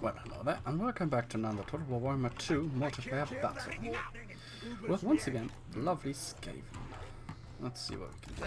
Well, hello there, and welcome back to another Total War Warhammer 2 multiplayer battle. With once again, the lovely Skaven. Let's see what we can do.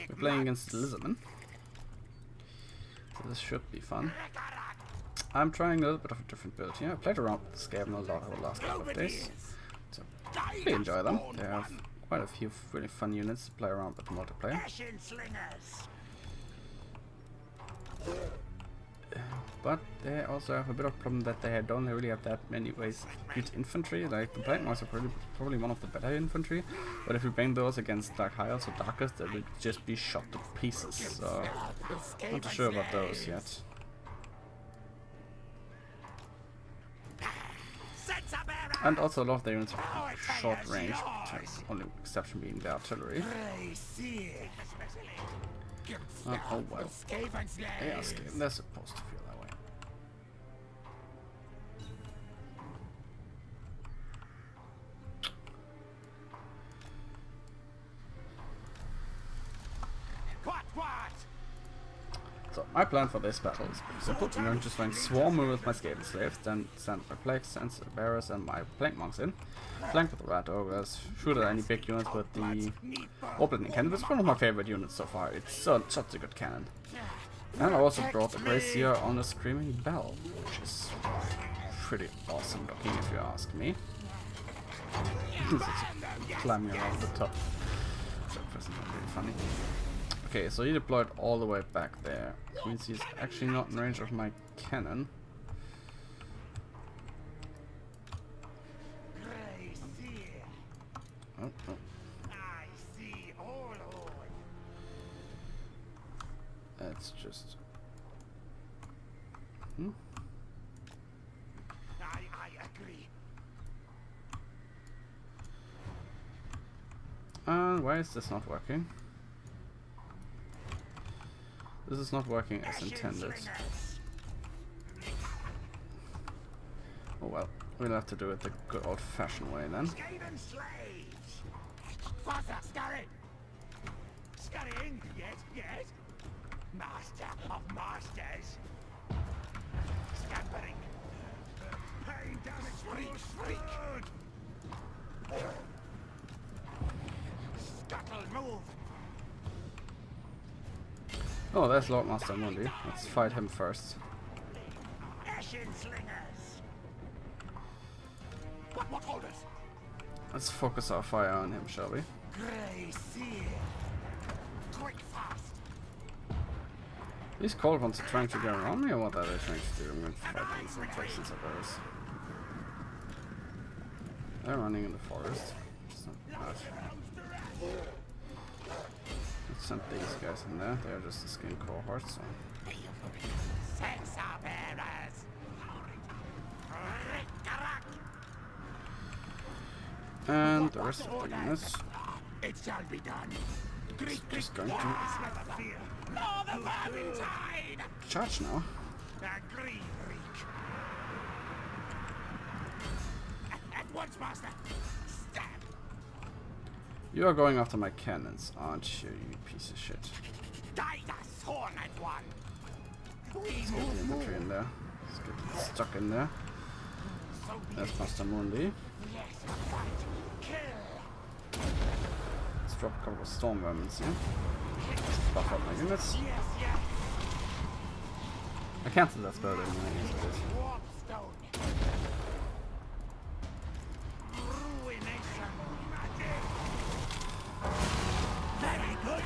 We're playing against Lizardmen, so this should be fun. I'm trying a little bit of a different build here. I played around with Skaven a lot over the last couple of days, so I really enjoy them. They have quite a few really fun units to play around with multiplayer. But they also have a bit of a problem that they don't really have that many ways good infantry. Like the Black Monks are probably one of the better infantry, but if you bring those against Dark High Elves or Darkest, they will just be shot to pieces. So not too sure about those yet. And also a lot of their units are short range, only exception being the artillery. Oh well. Yeah, Skaven, they're supposed to feel that way. So my plan for this battle is pretty simple. I'm going to just try and swarm with my Skaven slaves, then send my plague sensor bearers and my plank monks in. Flank with the rat ogres, shoot at any big units with the opening cannon. It's one of my favorite units so far. It's such a good cannon. And I also brought the brazier on a screaming bell, which is pretty awesome looking if you ask me. It's climbing around the top. So that's not really funny. Okay, so he deployed all the way back there, which means he's actually not in range of my cannon. Oh, oh. That's just... I agree. Why is this not working? This is not working as intended. Oh well, we'll have to do it the good old-fashioned way then. Skaven slaves! Faster, scurry! Scurrying, yes, yes. Master of masters. Scampering. Pain damage, freak! Scuttle, move! Oh, there's Lord Master Mundi. Let's fight him first. Ashen slingers! What hold us? Let's focus our fire on him, shall we? Grey seal! Quick, fast! These cold ones are trying to get around me, or what are they trying to do? I'm going to fight these infections of theirs. They're running in the forest, which is not bad. Let's send these guys in there. They're just a skin cohort, so. Sensor bearers! And the rest of the units. It shall be done. Just going to charge now. At once, master. Stab. You are going after my cannons, aren't you, you piece of shit? Die the horn at one. Let's get the infantry in there. Let's get it stuck in there. That's Master Mundi. Let's drop a couple of storm vermins here. Buff up my units. I cancelled that spell, didn't I? Very good.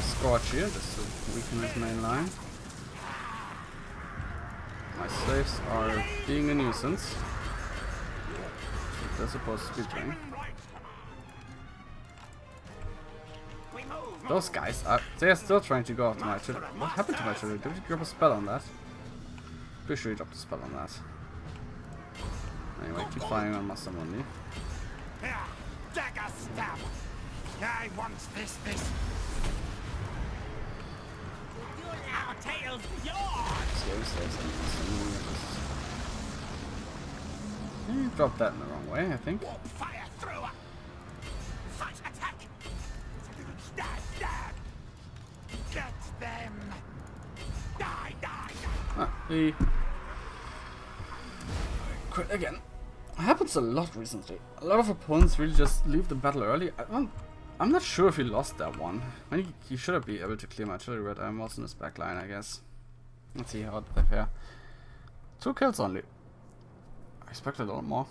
Scorch here, just to weaken his main line. My slaves are being a nuisance. They're supposed to be doing. Those guys they are still trying to go after my artillery. What happened to my artillery? Did you drop a spell on that? Pretty sure you dropped a spell on that. Anyway, keep firing on Master Mundi. Dagger stab! I want this. Skaven slaves. He dropped that in the wrong way, I think. Warp fire through. Such attack. Stab, stab. Get them. Die, die, die. Ah, he quit again. Happens a lot recently. A lot of opponents really just leave the battle early. I'm not sure if he lost that one. I mean, he should have been able to clear my artillery red iron was in his back line, I guess. Let's see how they fare. 2 kills only. I expected a lot more.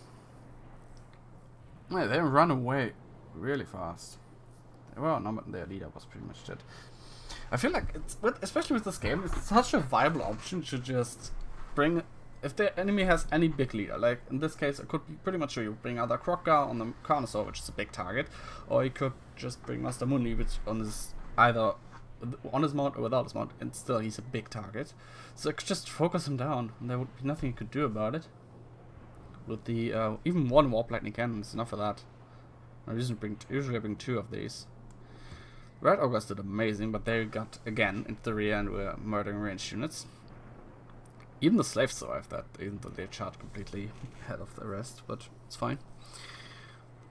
Yeah, they run away really fast. They were outnumbered and their leader was pretty much dead. I feel like, especially with this game, it's such a viable option to just bring... If the enemy has any big leader, like in this case, I could be pretty much sure you bring either Krokgar on the Carnosaur, which is a big target, or you could just bring Master Mundi, which on his either on his mount or without his mount, and still he's a big target. So I could just focus him down, and there would be nothing you could do about it. With the even one Warp Lightning Cannon is enough for that. I usually bring 2 of these. Red Ogres did amazing, but they got again into the rear and were murdering ranged units. Even the slaves survived that, even though they charged completely ahead of the rest, but it's fine.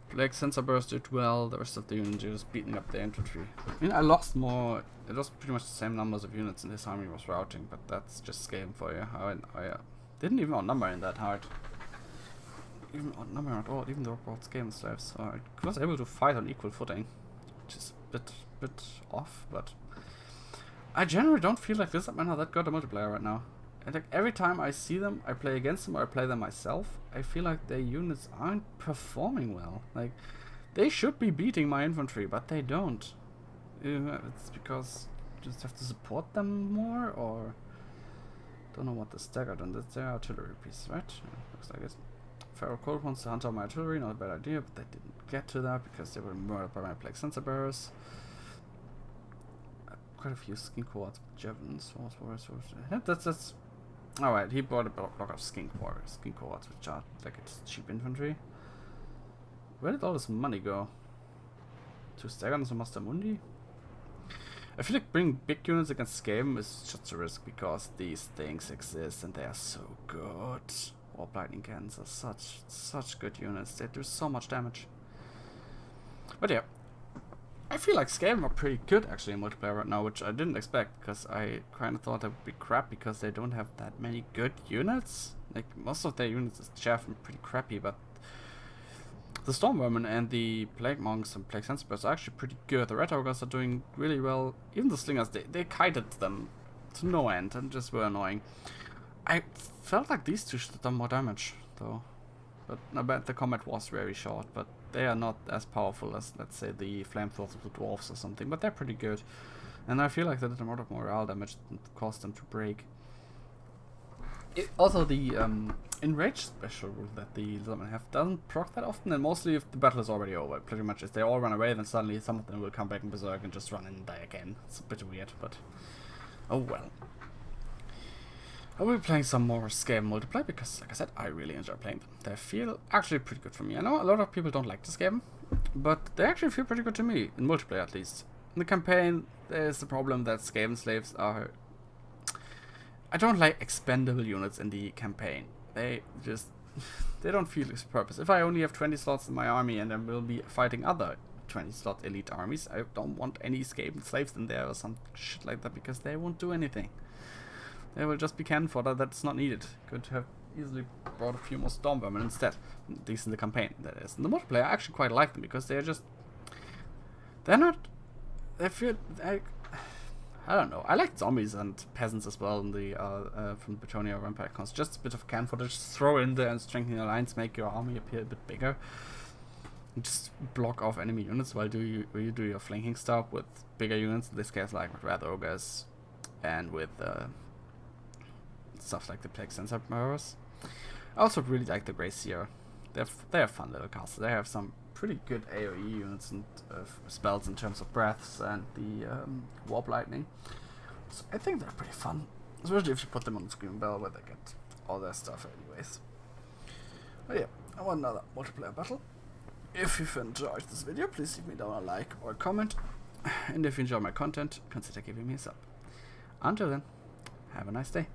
Plague Sensor Burst did well, the rest of the units just beating up the infantry. I mean, I lost more, it was pretty much the same numbers of units in this army was routing, but that's just Skaven for you. I didn't even outnumber in that hard. Even outnumber at all, even though I brought Skaven slaves. So I was able to fight on equal footing, which is a bit off, but I generally don't feel like Lizardmen are that good a multiplayer right now. And like every time I see them, I play against them or I play them myself, I feel like their units aren't performing well. Like, they should be beating my infantry, but they don't. It's because you just have to support them more, or... Don't know what the staggered on. That's their artillery piece, right? Looks like it. Pharaoh Cold wants to hunt out my artillery, not a bad idea, but they didn't get to that because they were murdered by my Plague Sensor Bearers. Quite a few skin cohorts, javelins, that's alright, he bought a block of skin cohorts, which are like it's cheap infantry. Where did all this money go? To Stagons and Master Mundi? I feel like bringing big units against Skaven is just a risk because these things exist and they are so good. Warp Lightning Cannons are such good units, they do so much damage. But yeah, I feel like Skaven are pretty good actually in multiplayer right now, which I didn't expect, because I kind of thought that would be crap because they don't have that many good units. Like, most of their units is chaff and pretty crappy, but the Stormvermin and the Plague Monks and Plague Senspers are actually pretty good. The Red Ogres are doing really well. Even the Slingers, they kited them to no end and just were annoying. I felt like these two should have done more damage, though. But I bet the combat was very short, but they are not as powerful as, let's say, the flamethrowers of the dwarves or something, but they're pretty good. And I feel like they did a lot of morale damage and caused them to break. Also, the Enrage special rule that the Lizardmen have doesn't proc that often, and mostly if the battle is already over. Pretty much if they all run away, then suddenly some of them will come back in Berserk and just run in and die again. It's a bit weird, but oh well. I will be playing some more Skaven multiplayer because, like I said, I really enjoy playing them. They feel actually pretty good for me. I know a lot of people don't like this game, but they actually feel pretty good to me, in multiplayer at least. In the campaign, there's the problem that Skaven slaves are... I don't like expendable units in the campaign. They just... they don't feel its purpose. If I only have 20 slots in my army and I will be fighting other 20 slot elite armies, I don't want any Skaven slaves in there or some shit like that because they won't do anything. They will just be cannon fodder that's not needed. Could have easily brought a few more Stormvermin instead. At least in the campaign, that is. In the multiplayer, I actually quite like them because they're just... They're not... They feel... I don't know. I like zombies and peasants as well in the from Bretonia Vampire Cons. Just a bit of cannon fodder, just throw in there and strengthen your lines, make your army appear a bit bigger. And just block off enemy units while you do your flanking stuff with bigger units. In this case, like with Red Ogres and with... stuff like the Plague Sensor Bearers. I also really like the Grey Seer. They have fun little castles. They have some pretty good AoE units and spells in terms of breaths and the Warp Lightning. So I think they're pretty fun, especially if you put them on the Screaming Bell where they get all their stuff anyways. But yeah, I want another multiplayer battle. If you've enjoyed this video, please leave me down a like or a comment. And if you enjoy my content, consider giving me a sub. Until then, have a nice day.